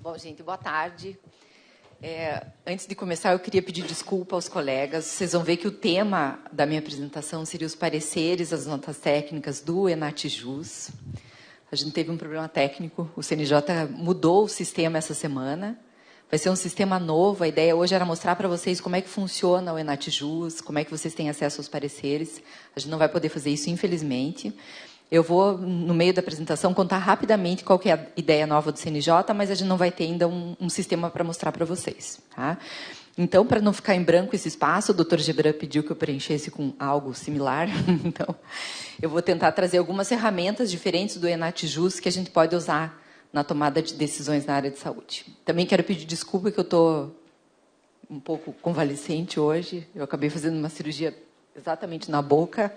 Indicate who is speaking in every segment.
Speaker 1: Bom, gente, boa tarde. Antes de começar, eu queria pedir desculpa aos colegas. Vocês vão ver que o tema da minha apresentação seria os pareceres, as notas técnicas do ENATJUS. A gente teve um problema técnico, o CNJ mudou o sistema essa semana. Vai ser um sistema novo, a ideia hoje era mostrar para vocês como é que funciona o ENATJUS, como é que vocês têm acesso aos pareceres. A gente não vai poder fazer isso, infelizmente. Eu vou, no meio da apresentação, contar rapidamente qual que é a ideia nova do CNJ, mas a gente não vai ter ainda um sistema para mostrar para vocês. Tá? Então, para não ficar em branco esse espaço, o Dr. Gebran pediu que eu preenchesse com algo similar. Então, eu vou tentar trazer algumas ferramentas diferentes do ENATJUS que a gente pode usar na tomada de decisões na área de saúde. Também quero pedir desculpa que eu estou um pouco convalescente hoje. Eu acabei fazendo uma cirurgia exatamente na boca.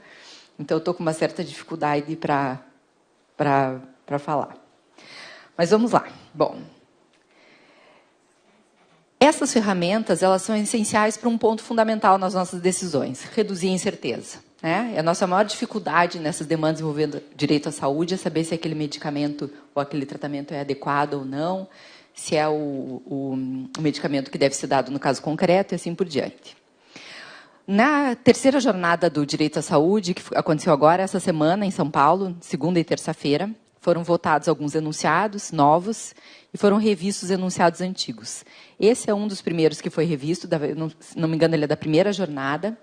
Speaker 1: Então, eu estou com uma certa dificuldade para falar. Mas vamos lá. Bom, essas ferramentas elas são essenciais para um ponto fundamental nas nossas decisões, reduzir a incerteza. Né? A nossa maior dificuldade nessas demandas envolvendo direito à saúde é saber se aquele medicamento ou aquele tratamento é adequado ou não, se é o medicamento que deve ser dado no caso concreto e assim por diante. Na terceira jornada do Direito à Saúde, que aconteceu agora, essa semana, em São Paulo, segunda e terça-feira, foram votados alguns enunciados novos e foram revistos enunciados antigos. Esse é um dos primeiros que foi revisto, se não me engano, ele é da primeira jornada.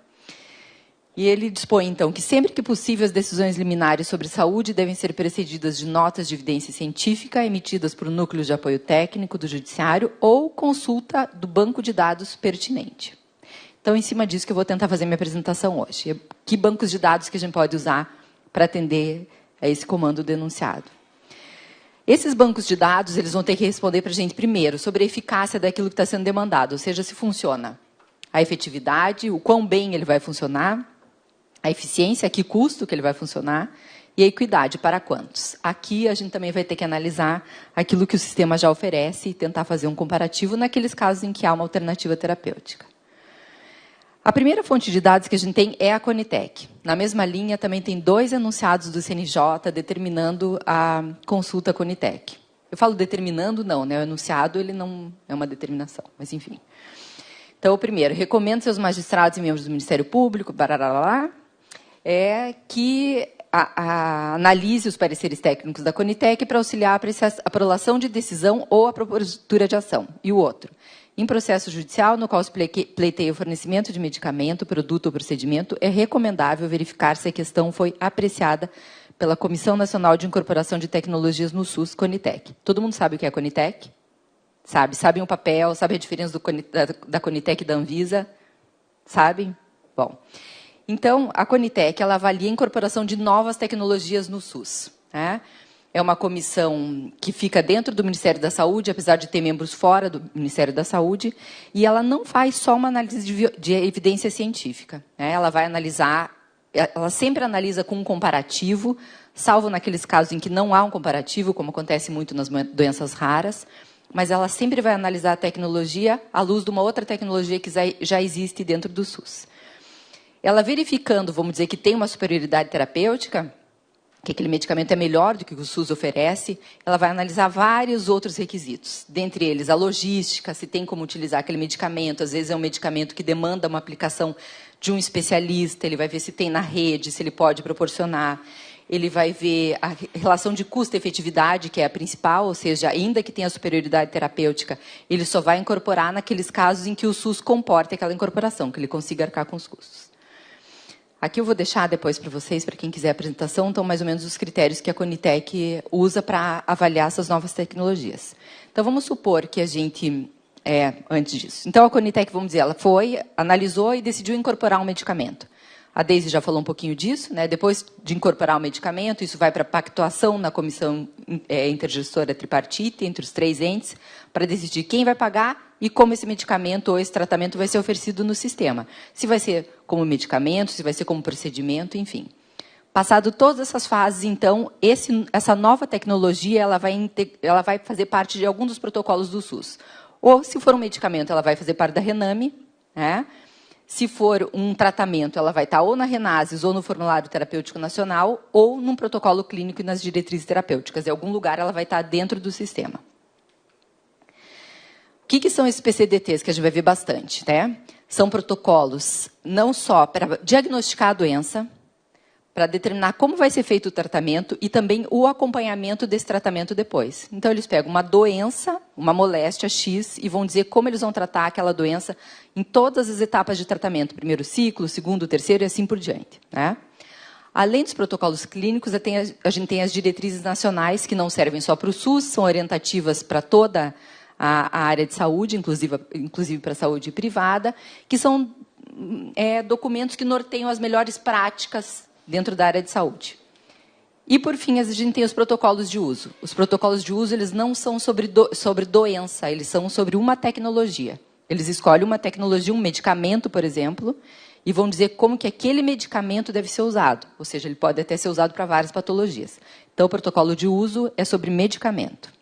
Speaker 1: E ele dispõe, então, que sempre que possível as decisões liminares sobre saúde devem ser precedidas de notas de evidência científica emitidas por núcleo de apoio técnico do judiciário ou consulta do banco de dados pertinente. Então, em cima disso que eu vou tentar fazer minha apresentação hoje. Que bancos de dados que a gente pode usar para atender a esse comando denunciado? Esses bancos de dados, eles vão ter que responder para a gente, primeiro, sobre a eficácia daquilo que está sendo demandado, ou seja, se funciona. A efetividade, o quão bem ele vai funcionar, a eficiência, a que custo que ele vai funcionar, e a equidade, para quantos. Aqui, a gente também vai ter que analisar aquilo que o sistema já oferece e tentar fazer um comparativo naqueles casos em que há uma alternativa terapêutica. A primeira fonte de dados que a gente tem é a Conitec. Na mesma linha, também tem 2 enunciados do CNJ determinando a consulta Conitec. Eu falo determinando, não, né? O enunciado ele não é uma determinação, mas enfim. Então, o primeiro, recomendo seus magistrados e membros do Ministério Público, que analise os pareceres técnicos da Conitec para auxiliar a aprovação de decisão ou a propositura de ação. E o outro, em processo judicial no qual se pleiteia o fornecimento de medicamento, produto ou procedimento, é recomendável verificar se a questão foi apreciada pela Comissão Nacional de Incorporação de Tecnologias no SUS, Conitec. Todo mundo sabe o que é Conitec? Sabem o papel, sabem a diferença da Conitec e da Anvisa? Sabem? Bom, então, a Conitec ela avalia a incorporação de novas tecnologias no SUS. Né? É uma comissão que fica dentro do Ministério da Saúde, apesar de ter membros fora do Ministério da Saúde, e ela não faz só uma análise de evidência científica. Né? Ela vai analisar, ela sempre analisa com um comparativo, salvo naqueles casos em que não há um comparativo, como acontece muito nas doenças raras, mas ela sempre vai analisar a tecnologia à luz de uma outra tecnologia que já existe dentro do SUS. Ela verificando, vamos dizer, que tem uma superioridade terapêutica, que aquele medicamento é melhor do que o SUS oferece, ela vai analisar vários outros requisitos, dentre eles a logística, se tem como utilizar aquele medicamento, às vezes é um medicamento que demanda uma aplicação de um especialista, ele vai ver se tem na rede, se ele pode proporcionar, ele vai ver a relação de custo-efetividade, que é a principal, ou seja, ainda que tenha superioridade terapêutica, ele só vai incorporar naqueles casos em que o SUS comporte aquela incorporação, que ele consiga arcar com os custos. Aqui eu vou deixar depois para vocês, para quem quiser a apresentação, estão mais ou menos os critérios que a Conitec usa para avaliar essas novas tecnologias. Então, vamos supor que a gente, antes disso. Então, a Conitec, vamos dizer, ela foi, analisou e decidiu incorporar um medicamento. A Deise já falou um pouquinho disso, né? Depois de incorporar o medicamento, isso vai para a pactuação na comissão intergestora tripartite, entre os 3 entes, para decidir quem vai pagar e como esse medicamento ou esse tratamento vai ser oferecido no sistema. Se vai ser como medicamento, se vai ser como procedimento, enfim. Passado todas essas fases, então, essa nova tecnologia ela vai fazer parte de algum dos protocolos do SUS. Ou, se for um medicamento, ela vai fazer parte da Rename, né? Se for um tratamento, ela vai estar ou na Renases, ou no Formulário Terapêutico Nacional, ou num protocolo clínico e nas diretrizes terapêuticas. Em algum lugar ela vai estar dentro do sistema. O que são esses PCDTs, que a gente vai ver bastante, né? São protocolos não só para diagnosticar a doença, para determinar como vai ser feito o tratamento e também o acompanhamento desse tratamento depois. Então, eles pegam uma doença, uma moléstia X, e vão dizer como eles vão tratar aquela doença em todas as etapas de tratamento. Primeiro ciclo, segundo, terceiro e assim por diante, né? Além dos protocolos clínicos, a gente tem as diretrizes nacionais, que não servem só para o SUS, são orientativas para toda a área de saúde, inclusive para a saúde privada, que são documentos que norteiam as melhores práticas dentro da área de saúde. E, por fim, a gente tem os protocolos de uso. Os protocolos de uso, eles não são sobre doença, eles são sobre uma tecnologia. Eles escolhem uma tecnologia, um medicamento, por exemplo, e vão dizer como que aquele medicamento deve ser usado. Ou seja, ele pode até ser usado para várias patologias. Então, o protocolo de uso é sobre medicamento.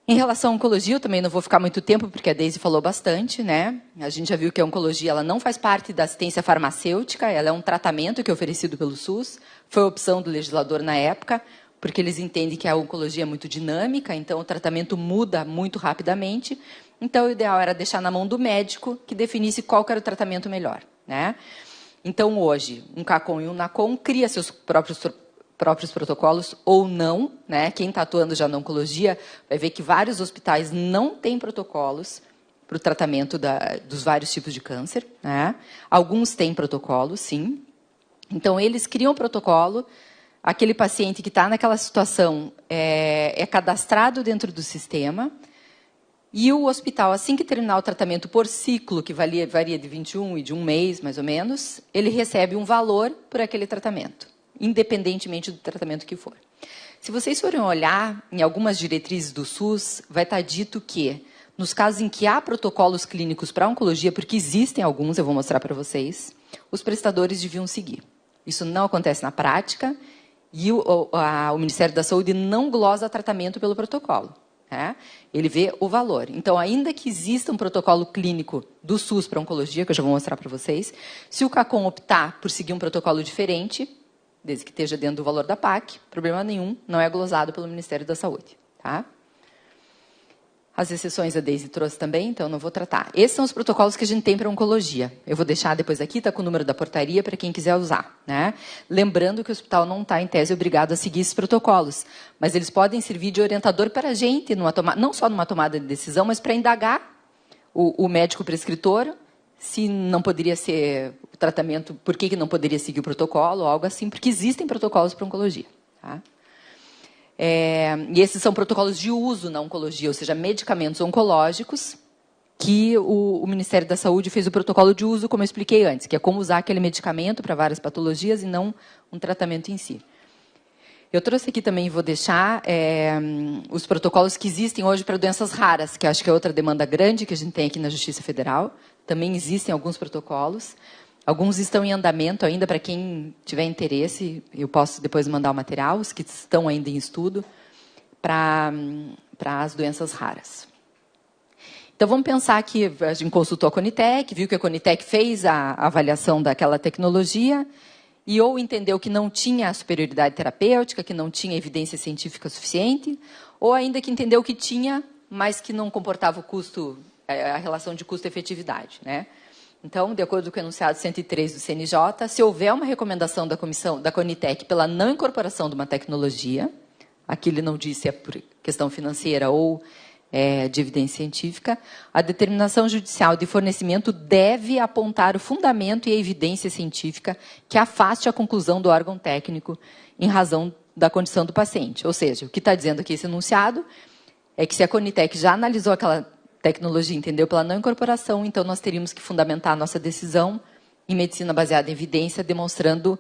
Speaker 1: Em relação à oncologia, eu também não vou ficar muito tempo, porque a Deise falou bastante, né? A gente já viu que a oncologia ela não faz parte da assistência farmacêutica, ela é um tratamento que é oferecido pelo SUS. Foi a opção do legislador na época, porque eles entendem que a oncologia é muito dinâmica, então o tratamento muda muito rapidamente. Então, o ideal era deixar na mão do médico que definisse qual era o tratamento melhor, né? Então, hoje, um CACOM e um NACOM cria seus próprios protocolos ou não, né? Quem está atuando já na oncologia vai ver que vários hospitais não têm protocolos para o tratamento dos vários tipos de câncer, né? Alguns têm protocolos, sim. Então, eles criam um protocolo, aquele paciente que está naquela situação é cadastrado dentro do sistema, e o hospital, assim que terminar o tratamento por ciclo, que varia de 21 e de um mês, mais ou menos, ele recebe um valor por aquele tratamento, independentemente do tratamento que for. Se vocês forem olhar em algumas diretrizes do SUS, vai estar dito que, nos casos em que há protocolos clínicos para oncologia, porque existem alguns, eu vou mostrar para vocês, os prestadores deviam seguir. Isso não acontece na prática e o Ministério da Saúde não glosa tratamento pelo protocolo. Né? Ele vê o valor. Então, ainda que exista um protocolo clínico do SUS para oncologia, que eu já vou mostrar para vocês, se o CACOM optar por seguir um protocolo diferente, desde que esteja dentro do valor da PAC, problema nenhum, não é glosado pelo Ministério da Saúde. Tá? As exceções a Deise trouxe também, então não vou tratar. Esses são os protocolos que a gente tem para oncologia. Eu vou deixar depois aqui, está com o número da portaria para quem quiser usar. Né? Lembrando que o hospital não está, em tese, obrigado a seguir esses protocolos, mas eles podem servir de orientador para a gente, não só numa tomada de decisão, mas para indagar o médico prescritor, se não poderia ser o tratamento, por que não poderia seguir o protocolo, ou algo assim, porque existem protocolos para oncologia. Tá? E esses são protocolos de uso na oncologia, ou seja, medicamentos oncológicos, que o Ministério da Saúde fez o protocolo de uso, como eu expliquei antes, que é como usar aquele medicamento para várias patologias e não um tratamento em si. Eu trouxe aqui também, vou deixar, os protocolos que existem hoje para doenças raras, que acho que é outra demanda grande que a gente tem aqui na Justiça Federal. Também existem alguns protocolos. Alguns estão em andamento ainda, para quem tiver interesse, eu posso depois mandar o material, os que estão ainda em estudo, para as doenças raras. Então, vamos pensar que a gente consultou a Conitec, viu que a Conitec fez a avaliação daquela tecnologia, e ou entendeu que não tinha superioridade terapêutica, que não tinha evidência científica suficiente, ou ainda que entendeu que tinha, mas que não comportava o custo, a relação de custo-efetividade, né? Então, de acordo com o enunciado 103 do CNJ, se houver uma recomendação da comissão da Conitec pela não incorporação de uma tecnologia, aqui ele não disse se é por questão financeira ou de evidência científica, a determinação judicial de fornecimento deve apontar o fundamento e a evidência científica que afaste a conclusão do órgão técnico em razão da condição do paciente. Ou seja, o que está dizendo aqui esse enunciado é que se a Conitec já analisou aquela tecnologia, entendeu, pela não incorporação, então nós teríamos que fundamentar a nossa decisão em medicina baseada em evidência, demonstrando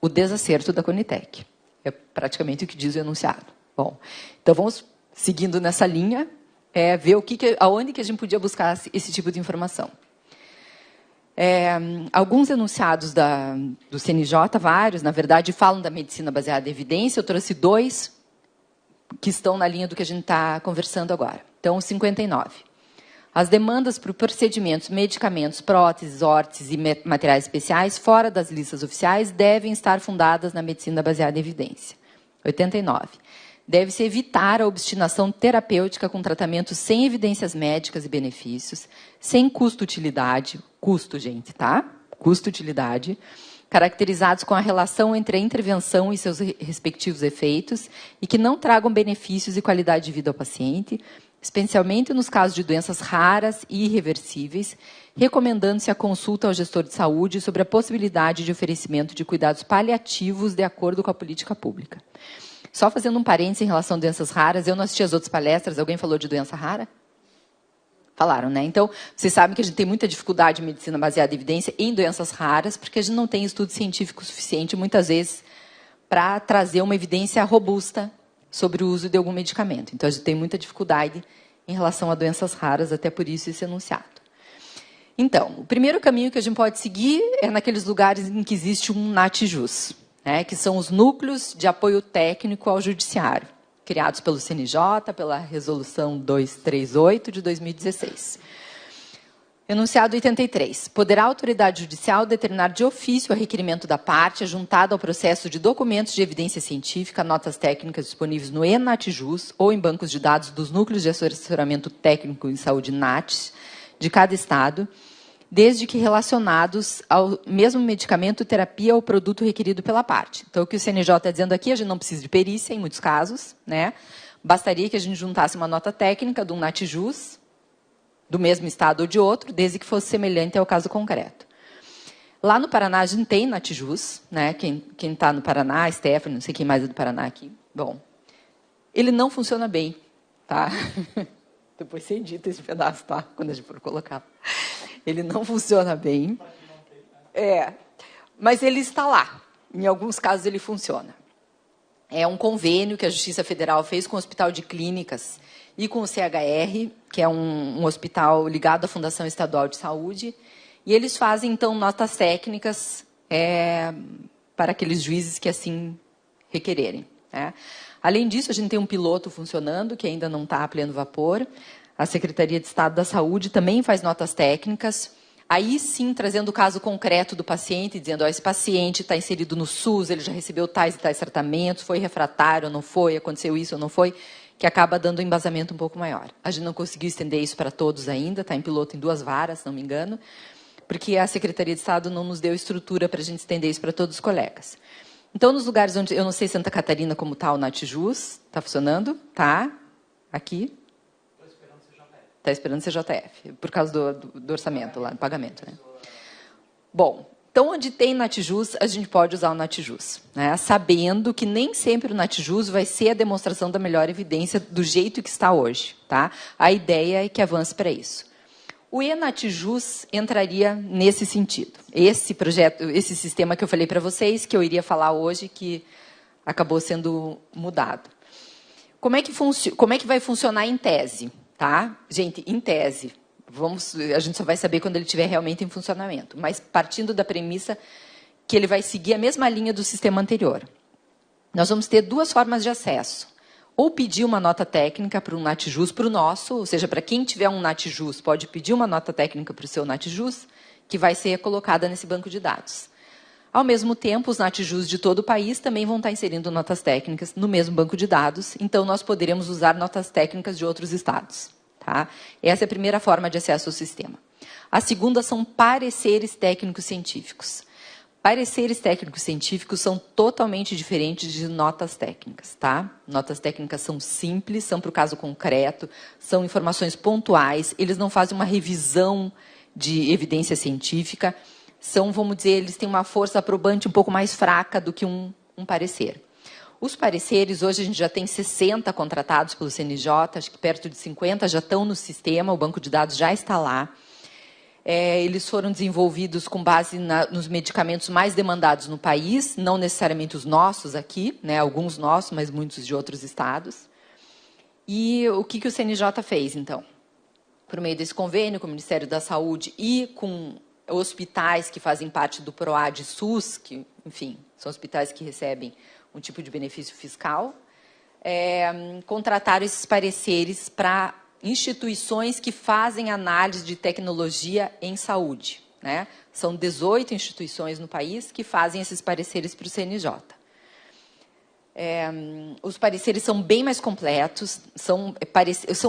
Speaker 1: o desacerto da Conitec. É praticamente o que diz o enunciado. Bom, então vamos seguindo nessa linha, ver aonde que a gente podia buscar esse tipo de informação. Alguns enunciados do CNJ, vários, na verdade, falam da medicina baseada em evidência. Eu trouxe 2 que estão na linha do que a gente está conversando agora. Então, 59. As demandas por procedimentos, medicamentos, próteses, órteses e materiais especiais fora das listas oficiais devem estar fundadas na medicina baseada em evidência. 89. deve-se evitar a obstinação terapêutica com tratamentos sem evidências médicas e benefícios, sem custo-utilidade, custo, gente, tá? Custo-utilidade, caracterizados com a relação entre a intervenção e seus respectivos efeitos e que não tragam benefícios e qualidade de vida ao paciente, especialmente nos casos de doenças raras e irreversíveis, recomendando-se a consulta ao gestor de saúde sobre a possibilidade de oferecimento de cuidados paliativos de acordo com a política pública. Só fazendo um parênteses em relação a doenças raras, eu não assisti as outras palestras, alguém falou de doença rara? Falaram, né? Então, vocês sabem que a gente tem muita dificuldade em medicina baseada em evidência em doenças raras, porque a gente não tem estudo científico suficiente, muitas vezes, para trazer uma evidência robusta sobre o uso de algum medicamento. Então, a gente tem muita dificuldade em relação a doenças raras, até por isso esse enunciado. Então, o primeiro caminho que a gente pode seguir é naqueles lugares em que existe um NATJUS, né, que são os núcleos de apoio técnico ao judiciário, criados pelo CNJ, pela Resolução 238 de 2016. Enunciado 83. Poderá a autoridade judicial determinar de ofício o requerimento da parte, juntado ao processo de documentos de evidência científica, notas técnicas disponíveis no ENATJUS ou em bancos de dados dos núcleos de assessoramento técnico em saúde NATS de cada estado, desde que relacionados ao mesmo medicamento, terapia ou produto requerido pela parte. Então, o que o CNJ está dizendo aqui, a gente não precisa de perícia, em muitos casos, né? Bastaria que a gente juntasse uma nota técnica de um NATJUS, do mesmo estado ou de outro, desde que fosse semelhante ao caso concreto. Lá no Paraná, a gente tem NATJUS, né? Quem está no Paraná, Stephanie, não sei quem mais é do Paraná aqui. Bom, ele não funciona bem, tá? Depois você edita esse pedaço, tá? Quando a gente for colocar. Ele não funciona bem. Mas ele está lá. Em alguns casos, ele funciona. É um convênio que a Justiça Federal fez com o Hospital de Clínicas e com o CHR, que é um hospital ligado à Fundação Estadual de Saúde, e eles fazem, então, notas técnicas para aqueles juízes que assim requererem, né? Além disso, a gente tem um piloto funcionando, que ainda não está a pleno vapor. A Secretaria de Estado da Saúde também faz notas técnicas, aí sim trazendo o caso concreto do paciente, dizendo, esse paciente está inserido no SUS, ele já recebeu tais e tais tratamentos, foi refratário ou não foi, aconteceu isso ou não foi, que acaba dando um embasamento um pouco maior. A gente não conseguiu estender isso para todos ainda, está em piloto em 2 varas, se não me engano, porque a Secretaria de Estado não nos deu estrutura para a gente estender isso para todos os colegas. Então, nos lugares onde, eu não sei Santa Catarina como está o NATJUS, está funcionando? Tá? Aqui? Está esperando o CJF, por causa do orçamento lá, do pagamento, né? Bom, então, onde tem NATJUS, a gente pode usar o NATJUS, né? Sabendo que nem sempre o NATJUS vai ser a demonstração da melhor evidência do jeito que está hoje, tá? A ideia é que avance para isso. O ENATJUS entraria nesse sentido. Esse projeto, esse sistema que eu falei para vocês, que eu iria falar hoje, que acabou sendo mudado. Como é que vai funcionar em tese? Tá? Gente, em tese, a gente só vai saber quando ele estiver realmente em funcionamento, mas partindo da premissa que ele vai seguir a mesma linha do sistema anterior. Nós vamos ter 2 formas de acesso. Ou pedir uma nota técnica para um NATJUS, para o nosso, ou seja, para quem tiver um NATJUS, pode pedir uma nota técnica para o seu NATJUS, que vai ser colocada nesse banco de dados. Ao mesmo tempo, os NATJUS de todo o país também vão estar inserindo notas técnicas no mesmo banco de dados, então nós poderemos usar notas técnicas de outros estados. Tá? Essa é a primeira forma de acesso ao sistema. A segunda são pareceres técnicos científicos. Pareceres técnicos científicos são totalmente diferentes de notas técnicas. Tá? Notas técnicas são simples, são para o caso concreto, são informações pontuais, eles não fazem uma revisão de evidência científica, são, vamos dizer, eles têm uma força probante um pouco mais fraca do que um parecer. Os pareceres, hoje a gente já tem 60 contratados pelo CNJ, acho que perto de 50 já estão no sistema, o banco de dados já está lá. Eles foram desenvolvidos com base nos medicamentos mais demandados no país, não necessariamente os nossos aqui, né, alguns nossos, mas muitos de outros estados. E o que o CNJ fez, então? Por meio desse convênio com o Ministério da Saúde e com hospitais que fazem parte do PROAD SUS, que, enfim, são hospitais que recebem um tipo de benefício fiscal, contrataram esses pareceres para instituições que fazem análise de tecnologia em saúde, né? São 18 instituições no país que fazem esses pareceres para o CNJ. Os pareceres são bem mais completos, são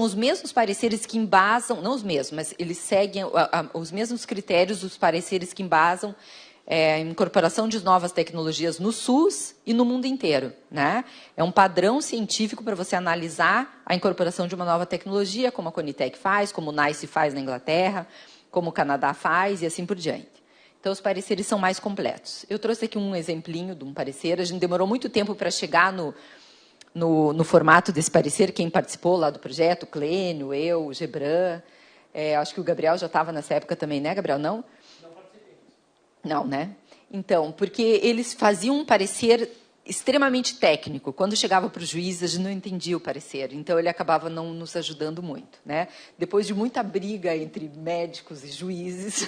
Speaker 1: os mesmos pareceres que embasam, não os mesmos, mas eles seguem os mesmos critérios dos pareceres que embasam a incorporação de novas tecnologias no SUS e no mundo inteiro, né? É um padrão científico para você analisar a incorporação de uma nova tecnologia, como a Conitec faz, como o NICE faz na Inglaterra, como o Canadá faz e assim por diante. Então, os pareceres são mais completos. Eu trouxe aqui um exemplinho de um parecer. A gente demorou muito tempo para chegar no formato desse parecer. Quem participou lá do projeto, o Clênio, eu, o Gebran. Acho que o Gabriel já estava nessa época também, né, Gabriel? Não? Não participei. Não, né? Então, porque eles faziam um parecer extremamente técnico. Quando chegava para o juiz, a gente não entendia o parecer. Então, ele acabava não nos ajudando muito, né? Depois de muita briga entre médicos e juízes,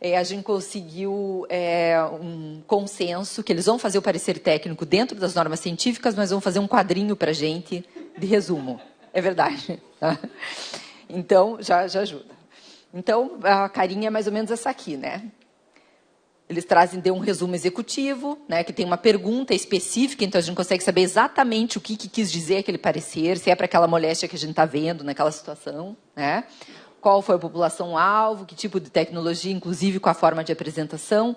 Speaker 1: a gente conseguiu um consenso que eles vão fazer o parecer técnico dentro das normas científicas, mas vão fazer um quadrinho para a gente de resumo. É verdade. Então, já ajuda. Então, a carinha é mais ou menos essa aqui, né? Eles trazem um resumo executivo, né, que tem uma pergunta específica, então a gente consegue saber exatamente o que quis dizer aquele parecer, se é para aquela moléstia que a gente está vendo naquela situação, né? Qual foi a população-alvo, que tipo de tecnologia, inclusive com a forma de apresentação,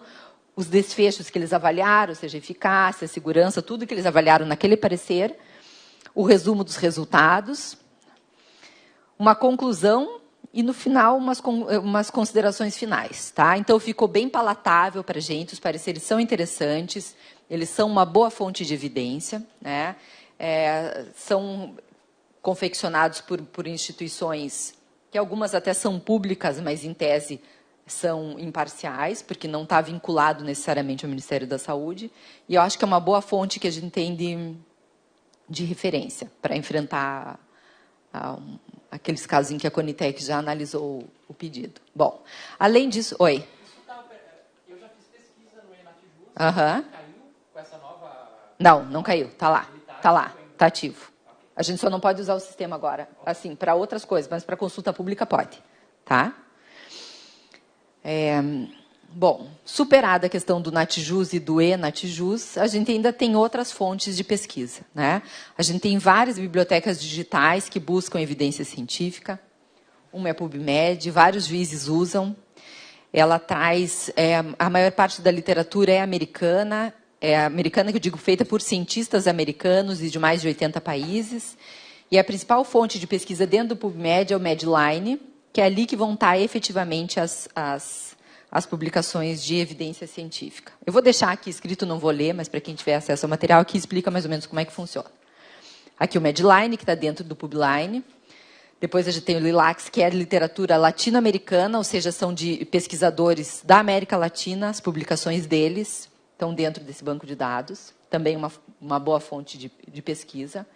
Speaker 1: os desfechos que eles avaliaram, ou seja, eficácia, segurança, tudo que eles avaliaram naquele parecer, o resumo dos resultados, uma conclusão e, no final, umas considerações finais. Tá? Então, ficou bem palatável para a gente, os pareceres são interessantes, eles são uma boa fonte de evidência, né? São confeccionados por instituições que algumas até são públicas, mas, em tese, são imparciais, porque não está vinculado necessariamente ao Ministério da Saúde, e eu acho que é uma boa fonte que a gente tem de referência para enfrentar aqueles casos em que a Conitec já analisou o pedido. Bom, além disso... Oi.
Speaker 2: Eu já fiz pesquisa no Enatijus.
Speaker 1: Caiu
Speaker 2: com essa nova...
Speaker 1: Não caiu. Está lá. Está lá. Está ativo. A gente só não pode usar o sistema agora. Assim, para outras coisas, mas para consulta pública pode. Tá? Bom, superada a questão do Natijus e do Enatijus, a gente ainda tem outras fontes de pesquisa, né? A gente tem várias bibliotecas digitais que buscam evidência científica. Uma é a PubMed, vários juízes usam. Ela traz... a maior parte da literatura é americana, que eu digo feita por cientistas americanos e de mais de 80 países. E a principal fonte de pesquisa dentro do PubMed é o Medline, que é ali que vão estar efetivamente as publicações de evidência científica. Eu vou deixar aqui escrito, não vou ler, mas para quem tiver acesso ao material, aqui explica mais ou menos como é que funciona. Aqui o Medline, que está dentro do PubLine. Depois a gente tem o Lilacs, que é literatura latino-americana, ou seja, são de pesquisadores da América Latina, as publicações deles estão dentro desse banco de dados. Também uma boa fonte de pesquisa.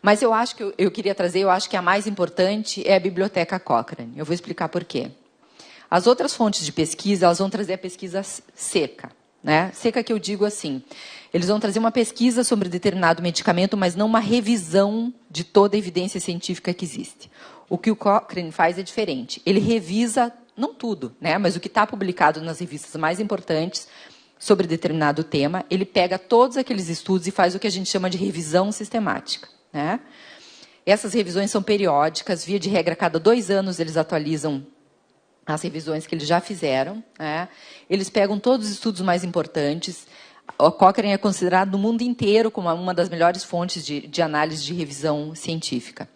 Speaker 1: Mas eu acho que eu queria trazer, eu acho que a mais importante é a Biblioteca Cochrane. Eu vou explicar por quê. As outras fontes de pesquisa, elas vão trazer a pesquisa seca, né? Seca que eu digo assim, eles vão trazer uma pesquisa sobre determinado medicamento, mas não uma revisão de toda a evidência científica que existe. O que o Cochrane faz é diferente. Ele revisa, não tudo, né? Mas o que está publicado nas revistas mais importantes sobre determinado tema, ele pega todos aqueles estudos e faz o que a gente chama de revisão sistemática, né? Essas revisões são periódicas, via de regra, a cada 2 anos eles atualizam as revisões que eles já fizeram, né? Eles pegam todos os estudos mais importantes. O Cochrane é considerado no mundo inteiro como uma das melhores fontes de análise de revisão científica.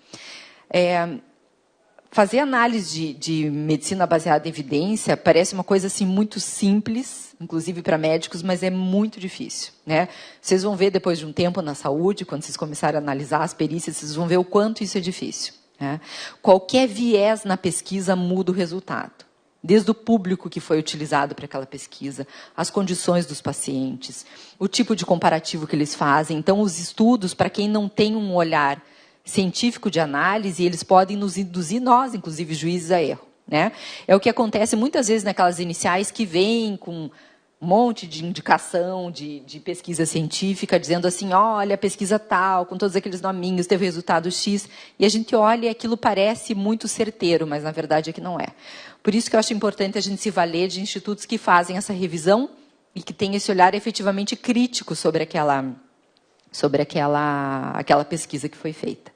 Speaker 1: Fazer análise de medicina baseada em evidência parece uma coisa assim, muito simples, inclusive para médicos, mas é muito difícil, né? Vocês vão ver depois de um tempo na saúde, quando vocês começarem a analisar as perícias, vocês vão ver o quanto isso é difícil. Qualquer viés na pesquisa muda o resultado. Desde o público que foi utilizado para aquela pesquisa, as condições dos pacientes, o tipo de comparativo que eles fazem. Então, os estudos, para quem não tem um olhar científico de análise, eles podem nos induzir, nós, inclusive, juízes, a erro, né? É o que acontece muitas vezes naquelas iniciais que vêm com um monte de indicação de pesquisa científica, dizendo assim, olha, pesquisa tal, com todos aqueles nominhos, teve resultado X, e a gente olha e aquilo parece muito certeiro, mas, na verdade, é que não é. Por isso que eu acho importante a gente se valer de institutos que fazem essa revisão e que têm esse olhar efetivamente crítico sobre sobre aquela pesquisa que foi feita.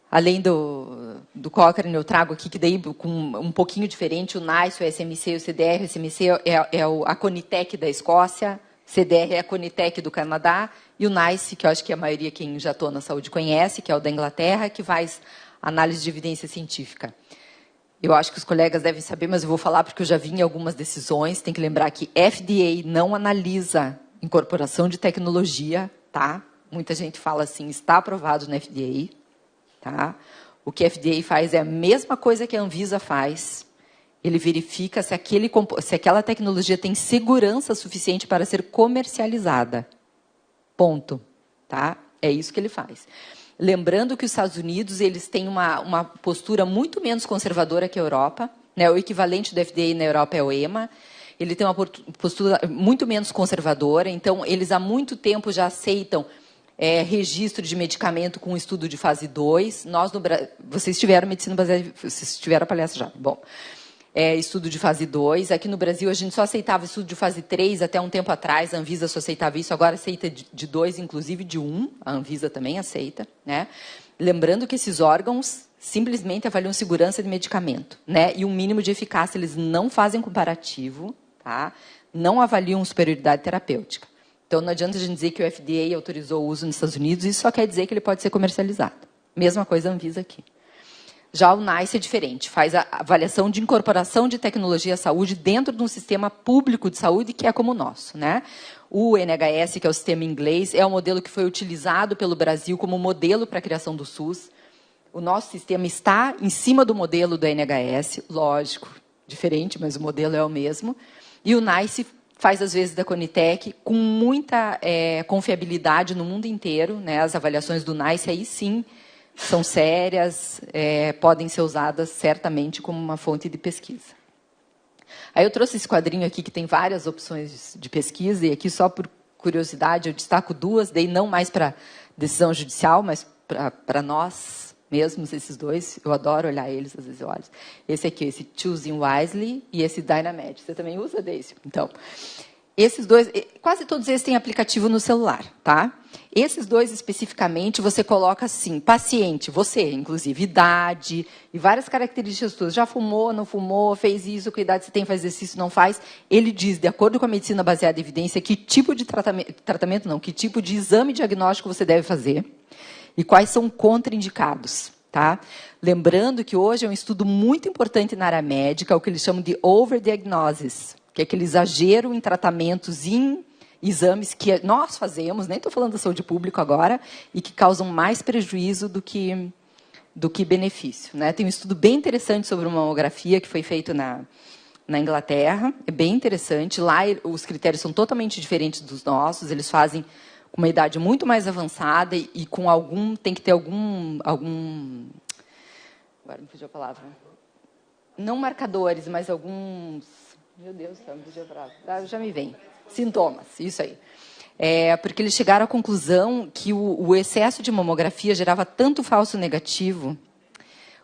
Speaker 1: Além do Cochrane, eu trago aqui, que daí, com um pouquinho diferente, o NICE, o SMC e o CDR. O SMC é a Conitec da Escócia, CDR é a Conitec do Canadá, e o NICE, que eu acho que a maioria, quem já atua na saúde, conhece, que é o da Inglaterra, que faz análise de evidência científica. Eu acho que os colegas devem saber, mas eu vou falar porque eu já vi em algumas decisões. Tem que lembrar que FDA não analisa incorporação de tecnologia, tá? Muita gente fala assim, está aprovado no FDA, tá? O que a FDA faz é a mesma coisa que a Anvisa faz. Ele verifica se aquela tecnologia tem segurança suficiente para ser comercializada. Ponto. Tá? É isso que ele faz. Lembrando que os Estados Unidos eles têm uma postura muito menos conservadora que a Europa. Né? O equivalente do FDA na Europa é o EMA. Ele tem uma postura muito menos conservadora. Então, eles há muito tempo já aceitam registro de medicamento com estudo de fase 2. Nós, vocês tiveram medicina baseada... Vocês tiveram a palestra já. Bom, estudo de fase 2. Aqui no Brasil, a gente só aceitava estudo de fase 3 até um tempo atrás. A Anvisa só aceitava isso. Agora aceita de 2, inclusive de 1. A Anvisa também aceita. Né? Lembrando que esses órgãos simplesmente avaliam segurança de medicamento. Né? E um mínimo de eficácia. Eles não fazem comparativo. Tá? Não avaliam superioridade terapêutica. Então, não adianta a gente dizer que o FDA autorizou o uso nos Estados Unidos, isso só quer dizer que ele pode ser comercializado. Mesma coisa a Anvisa aqui. Já o NICE é diferente, faz a avaliação de incorporação de tecnologia à saúde dentro de um sistema público de saúde que é como o nosso. Né? O NHS, que é o sistema inglês, é o modelo que foi utilizado pelo Brasil como modelo para a criação do SUS. O nosso sistema está em cima do modelo do NHS, lógico, diferente, mas o modelo é o mesmo. E o NICE faz, às vezes, da Conitec, com muita confiabilidade no mundo inteiro. Né? As avaliações do NICE, aí sim, são sérias, podem ser usadas certamente como uma fonte de pesquisa. Aí eu trouxe esse quadrinho aqui, que tem várias opções de pesquisa, e aqui, só por curiosidade, eu destaco 2, daí não mais para decisão judicial, mas para nós mesmos, esses 2. Eu adoro olhar eles, às vezes eu olho. Esse aqui, esse Choosing Wisely, e esse Dynamed. Você também usa, Deise? Então, esses 2, quase todos eles têm aplicativo no celular, tá? Esses 2, especificamente, você coloca assim, paciente, você, inclusive, idade, e várias características suas. Já fumou, não fumou, fez isso, que idade você tem, faz exercício, não faz. Ele diz, de acordo com a medicina baseada em evidência, que tipo de tratamento não, que tipo de exame diagnóstico você deve fazer. E quais são contraindicados. Tá? Lembrando que hoje é um estudo muito importante na área médica, o que eles chamam de overdiagnosis, que é aquele exagero em tratamentos, em exames que nós fazemos, nem estou falando da saúde pública agora, e que causam mais prejuízo do que benefício. Né? Tem um estudo bem interessante sobre uma mamografia que foi feito na Inglaterra, é bem interessante. Lá os critérios são totalmente diferentes dos nossos, eles fazem com uma idade muito mais avançada e com tem que ter algum agora me fugiu a palavra, não marcadores, mas alguns, meu Deus, me fugiu a palavra, já me vem, sintomas, isso aí. Porque eles chegaram à conclusão que o excesso de mamografia gerava tanto falso negativo,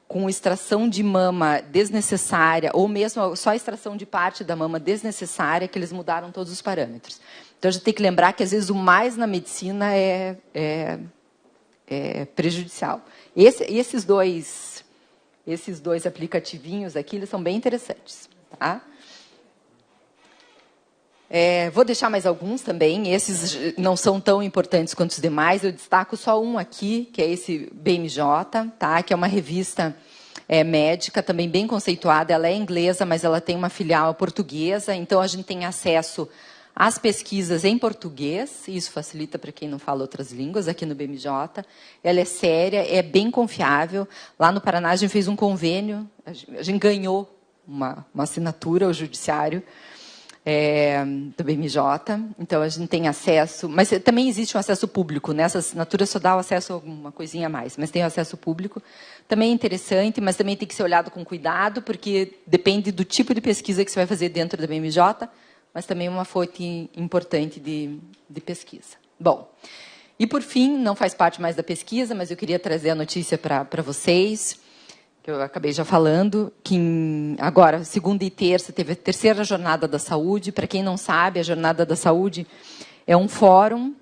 Speaker 1: com extração de mama desnecessária, ou mesmo só extração de parte da mama desnecessária, que eles mudaram todos os parâmetros. Então, a gente tem que lembrar que, às vezes, o mais na medicina é prejudicial. Esses dois aplicativinhos aqui, eles são bem interessantes. Tá? Vou deixar mais alguns também. Esses não são tão importantes quanto os demais. Eu destaco só um aqui, que é esse BMJ, tá? Que é uma revista médica, também bem conceituada. Ela é inglesa, mas ela tem uma filial portuguesa. Então, a gente tem acesso às pesquisas em português. Isso facilita para quem não fala outras línguas, aqui no BMJ. Ela é séria, é bem confiável. Lá no Paraná, a gente fez um convênio. A gente ganhou uma assinatura ao judiciário do BMJ, então a gente tem acesso, mas também existe um acesso público, né? Essa assinatura só dá o acesso a alguma coisinha a mais, mas tem o acesso público, também é interessante, mas também tem que ser olhado com cuidado, porque depende do tipo de pesquisa que você vai fazer dentro da BMJ, mas também é uma fonte importante de pesquisa. Bom, e por fim, não faz parte mais da pesquisa, mas eu queria trazer a notícia para vocês, que eu acabei já falando, que agora, segunda e terça, teve a terceira Jornada da Saúde. Para quem não sabe, a Jornada da Saúde É um fórum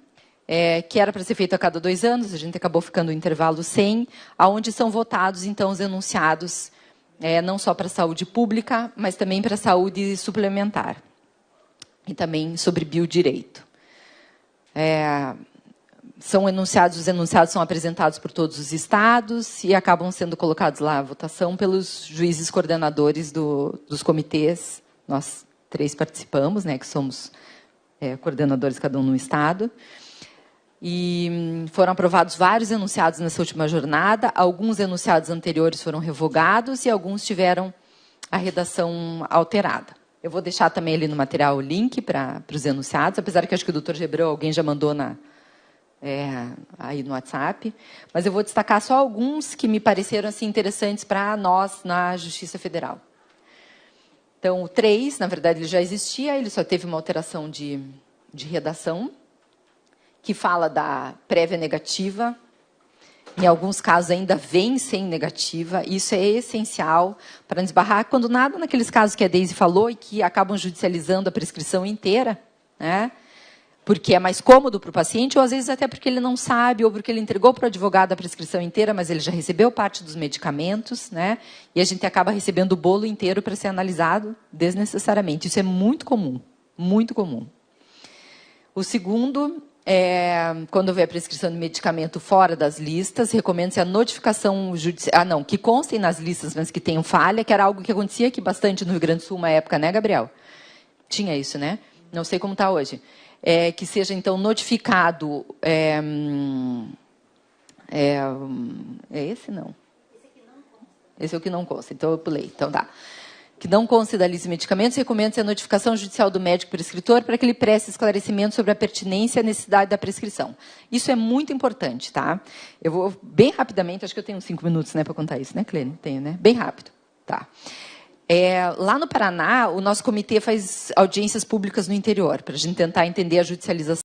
Speaker 1: que era para ser feito a cada 2 anos, a gente acabou ficando em intervalo sem, onde são votados, então, os enunciados, não só para a saúde pública, mas também para a saúde suplementar. E também sobre biodireito. Os enunciados são apresentados por todos os estados e acabam sendo colocados lá à votação pelos juízes coordenadores dos comitês. Nós 3 participamos, né, que somos coordenadores, cada um no estado. E foram aprovados vários enunciados nessa última jornada. Alguns enunciados anteriores foram revogados e alguns tiveram a redação alterada. Eu vou deixar também ali no material o link para os enunciados, apesar que acho que o doutor Gebrão, alguém já mandou aí no WhatsApp. Mas eu vou destacar só alguns que me pareceram assim, interessantes para nós na Justiça Federal. Então, o 3, na verdade, ele já existia, ele só teve uma alteração de redação, que fala da prévia negativa. Em alguns casos, ainda vem sem negativa. Isso é essencial para nos barrar, quando nada naqueles casos que a Deise falou e que acabam judicializando a prescrição inteira, né? Porque é mais cômodo para o paciente, ou às vezes até porque ele não sabe, ou porque ele entregou para o advogado a prescrição inteira, mas ele já recebeu parte dos medicamentos, né? E a gente acaba recebendo o bolo inteiro para ser analisado desnecessariamente. Isso é muito comum, muito comum. O segundo, quando houver prescrição de medicamento fora das listas, recomenda-se a notificação judicial, que constem nas listas, mas que tenham falha, que era algo que acontecia aqui bastante no Rio Grande do Sul uma época, né, Gabriel? Tinha isso, né? Não sei como está hoje. Que seja, então, notificado... esse não. Esse é o que não consta, então eu pulei. Então, tá. Que não conste da lista de medicamentos, recomenda-se a notificação judicial do médico prescritor para que ele preste esclarecimento sobre a pertinência e a necessidade da prescrição. Isso é muito importante, tá? Eu vou bem rapidamente, acho que eu tenho uns 5 minutos, né, para contar isso, né, Clênia? Tenho, né? Bem rápido. Tá. Lá no Paraná, o nosso comitê faz audiências públicas no interior, para a gente tentar entender a judicialização